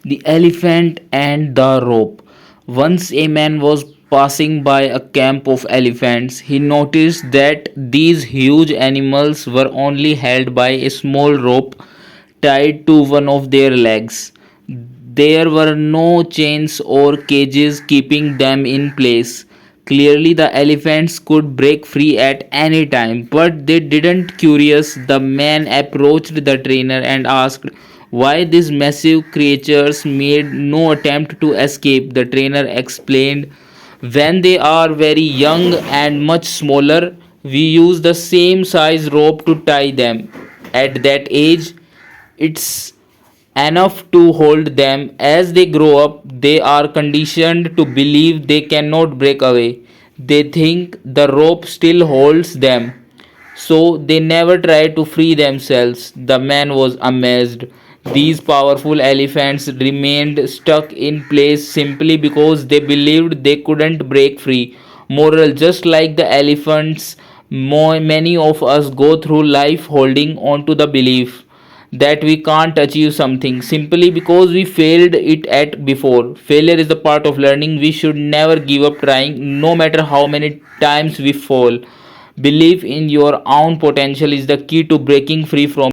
The elephant and the rope. Once a man was passing by a camp of elephants. He noticed that these huge animals were only held by a small rope tied to one of their legs. There were no chains or cages keeping them in place. Clearly, the elephants could break free at any time, but they didn't. Curious, the man approached the trainer and asked why these massive creatures made no attempt to escape. The trainer explained, when they are very young and much smaller, we use the same size rope to tie them. At that age, it's enough to hold them. As they grow up, they are conditioned to believe they cannot break away. They think the rope still holds them, so they never try to free themselves. The man was amazed. These powerful elephants remained stuck in place simply because they believed they couldn't break free. Moral: just like the elephants, many of us go through life holding on to the belief that we can't achieve something simply because we failed it at before. Failure is the part of learning. We should never give up trying, no matter how many times we fall. Belief in your own potential is the key to breaking free from